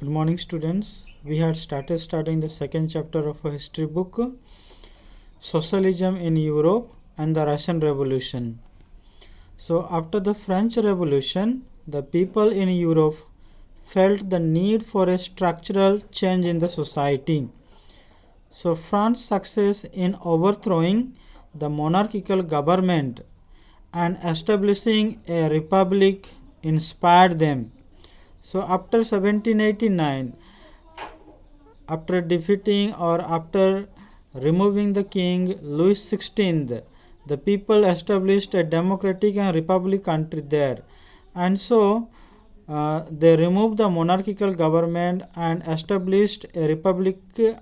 Good morning, students. We had studying the second chapter of a history book, Socialism in Europe and the Russian Revolution. So, after the French Revolution, the people in Europe felt the need for a structural change in the society. So, France's success in overthrowing the monarchical government and establishing a republic inspired them. So, after 1789, after defeating or after removing the king Louis XVI, the people established a democratic and republic country there, and so they removed the monarchical government and established a republic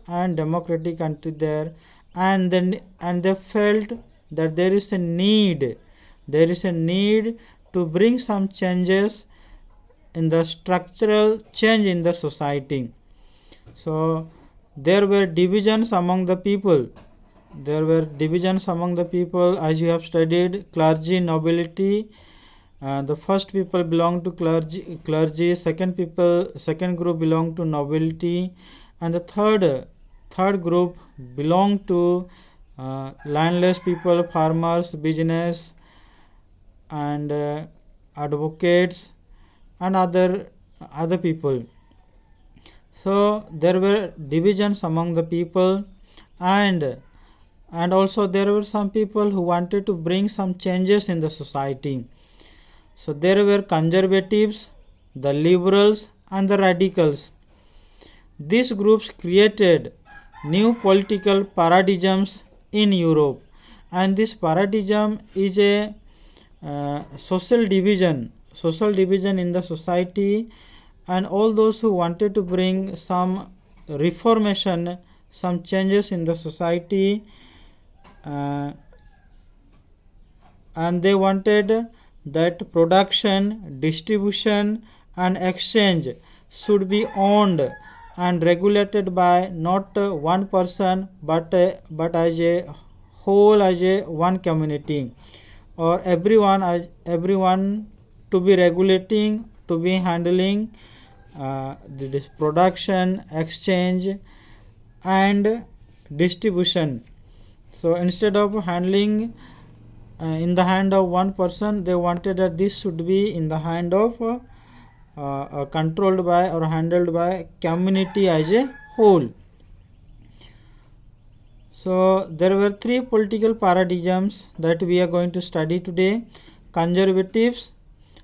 and democratic country there, and they felt that there is a need to bring some changes in the structural change in the society. So there were divisions among the people. As you have studied clergy, nobility. The first people belong to clergy. Second group belong to nobility, and the third group belong to landless people, farmers, business, and advocates, and other people. So there were divisions among the people, and also there were some people who wanted to bring some changes in the society. So there were conservatives, the liberals, and the radicals. These groups created new political paradigms in Europe, and this paradigm is a social division in the society, and all those who wanted to bring some reformation, some changes in the society, and they wanted that production, distribution, and exchange should be owned and regulated by not one person but as a whole, as a one community, or everyone to be regulating, to be handling the production, exchange, and distribution. So instead of handling in the hand of one person, they wanted that this should be in the hand of controlled by or handled by community as a whole. So there were three political paradigms that we are going to study today: conservatives,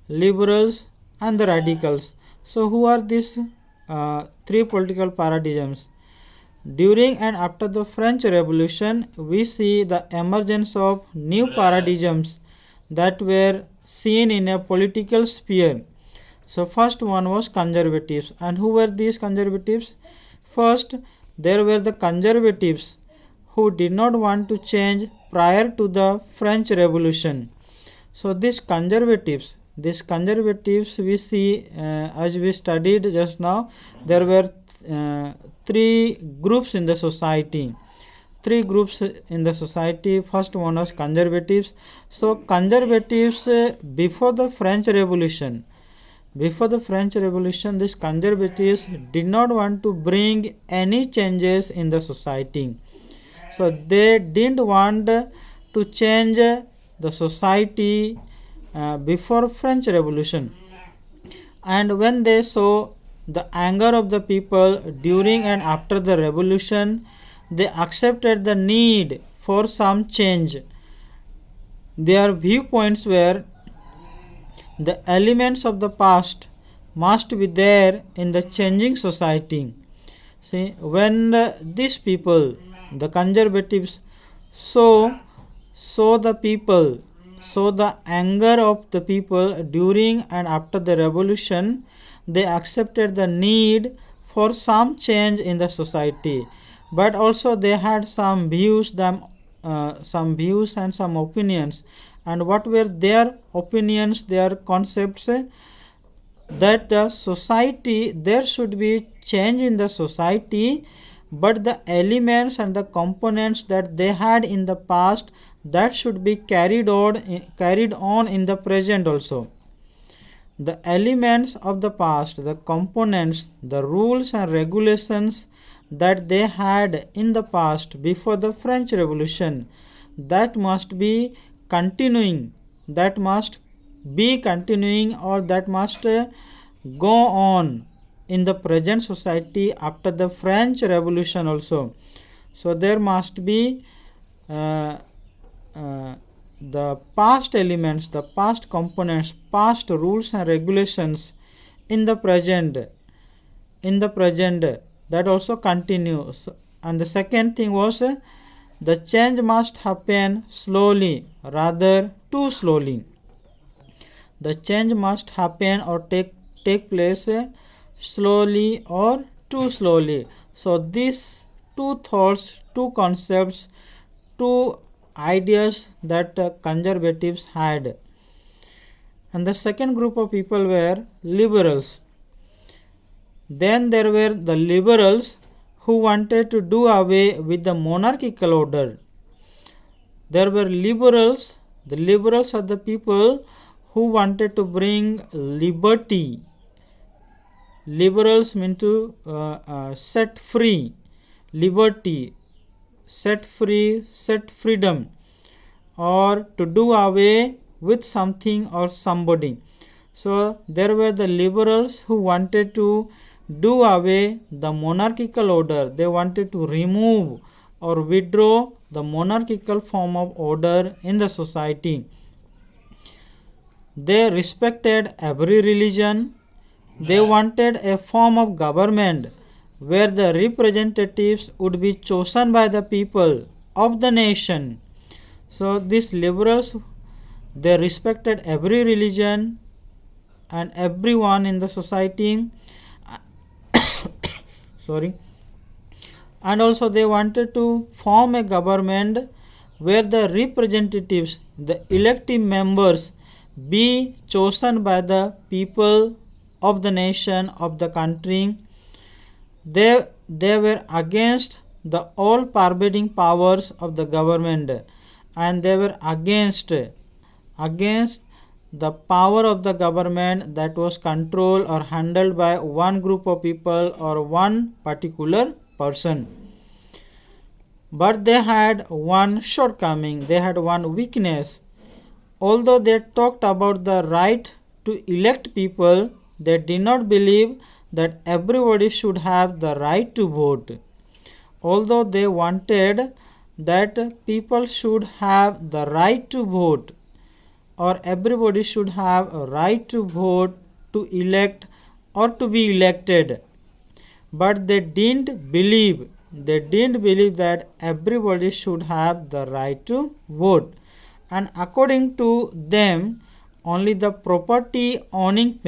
liberals, and the radicals. So who are these three political paradigms? During and after the French Revolution, we see the emergence of new paradigms that were seen in a political sphere. So first one was conservatives. And who were these conservatives? First, there were the conservatives who did not want to change prior to the French Revolution. So these conservatives we see, as we studied just now, there were three groups in the society. First one was conservatives. So conservatives, before the French Revolution, these conservatives did not want to bring any changes in the society. So they didn't want to change the society before French Revolution. And when they saw the anger of the people during and after the revolution, they accepted the need for some change. Their viewpoints were the elements of the past must be there in the changing society. See, when these people, the conservatives, saw the anger of the people during and after the revolution, they accepted the need for some change in the society. But also they had some views and some opinions. And what were their opinions, their concepts? That the society, there should be change in the society, but the elements and the components that they had in the past, that should be carried on in the present also. the elements of the past, the components, the rules and regulations that they had in the past before the French Revolution, that must be continuing, that must be continuing, or that must go on in the present society after the French Revolution also. So there must be the past elements, the past components, past rules and regulations in the present, that also continues. And the second thing was the change must happen slowly, rather too slowly. The change must happen or take place slowly or too slowly. So these two thoughts, two concepts, two ideas that conservatives had. And the second group of people were liberals. Then there were the liberals who wanted to do away with the monarchical order. There were liberals. The liberals are the people who wanted to bring liberty. Liberals mean to set free, liberty, set free, set freedom, or to do away with something or somebody. So there were the liberals who wanted to do away the monarchical order. They wanted to remove or withdraw the monarchical form of order in the society. They respected every religion. They wanted a form of government where the representatives would be chosen by the people of the nation. So these liberals, they respected every religion and everyone in the society. And also they wanted to form a government where the representatives, the elective members, be chosen by the people of the nation, of the country. They were against the all pervading powers of the government, and they were against the power of the government that was controlled or handled by one group of people or one particular person. But they had one shortcoming, they had one weakness. Although they talked about the right to elect people, they did not believe that everybody should have the right to vote. Although they wanted that people should have the right to vote, or everybody should have a right to vote, to elect or to be elected, but they didn't believe that everybody should have the right to vote. And according to them, only the property owning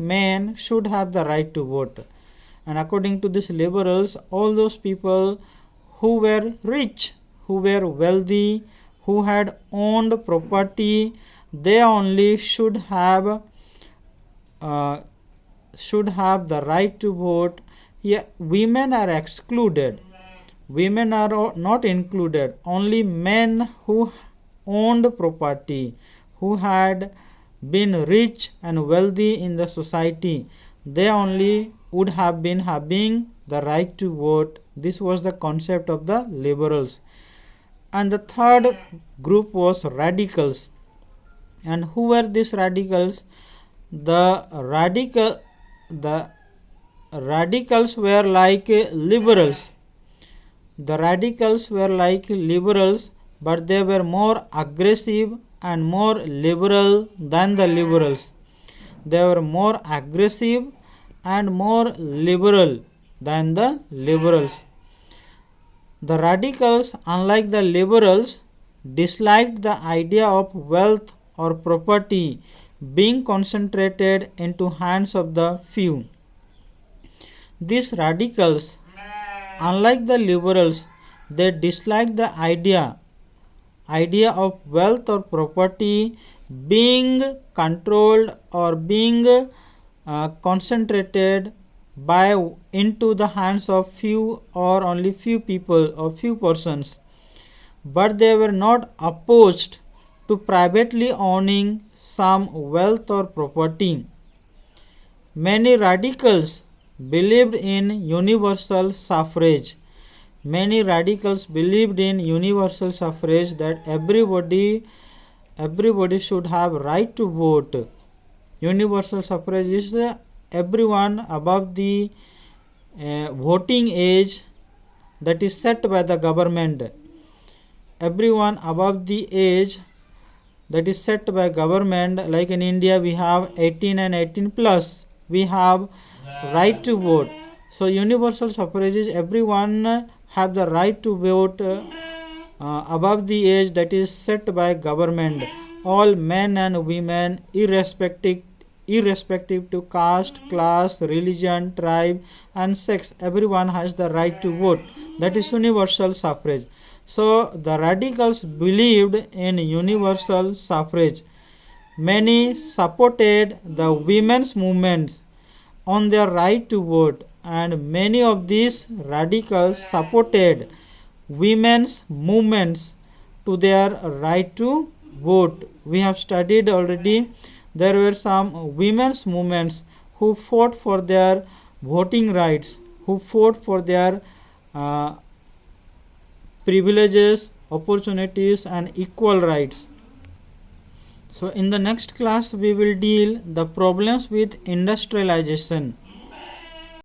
men should have the right to vote. And according to these liberals, all those people who were rich, who were wealthy, who had owned property, they only should have the right to vote. Here, women are excluded. Women are not included. Only men who owned property, who had been rich and wealthy in the society, they only would have been having the right to vote. This was the concept of the liberals. And the third group was radicals. And who were these radicals? The radicals were like liberals. The radicals were like liberals, but they were more aggressive and more liberal than the liberals. They were more aggressive and more liberal than the liberals. The radicals, unlike the liberals, disliked the idea of wealth or property being concentrated into hands of the few. These radicals, unlike the liberals, they disliked the idea of wealth or property being controlled or being concentrated into the hands of few or only few people or few persons. But they were not opposed to privately owning some wealth or property. Many radicals believed in universal suffrage. Many radicals believed in universal suffrage, that everybody should have right to vote. Universal suffrage is everyone above the voting age that is set by the government. Everyone above the age that is set by government, like in India we have 18 and 18 plus, we have right to vote. So universal suffrage is everyone have the right to vote above the age that is set by government. All men and women, irrespective to caste, class, religion, tribe and sex, everyone has the right to vote. That is universal suffrage. So the radicals believed in universal suffrage. Many supported the women's movements on their right to vote, and many of these radicals supported women's movements to their right to vote. We have studied already. There were some women's movements who fought for their voting rights, who fought for their privileges, opportunities and equal rights. So in the next class we will deal the problems with industrialization.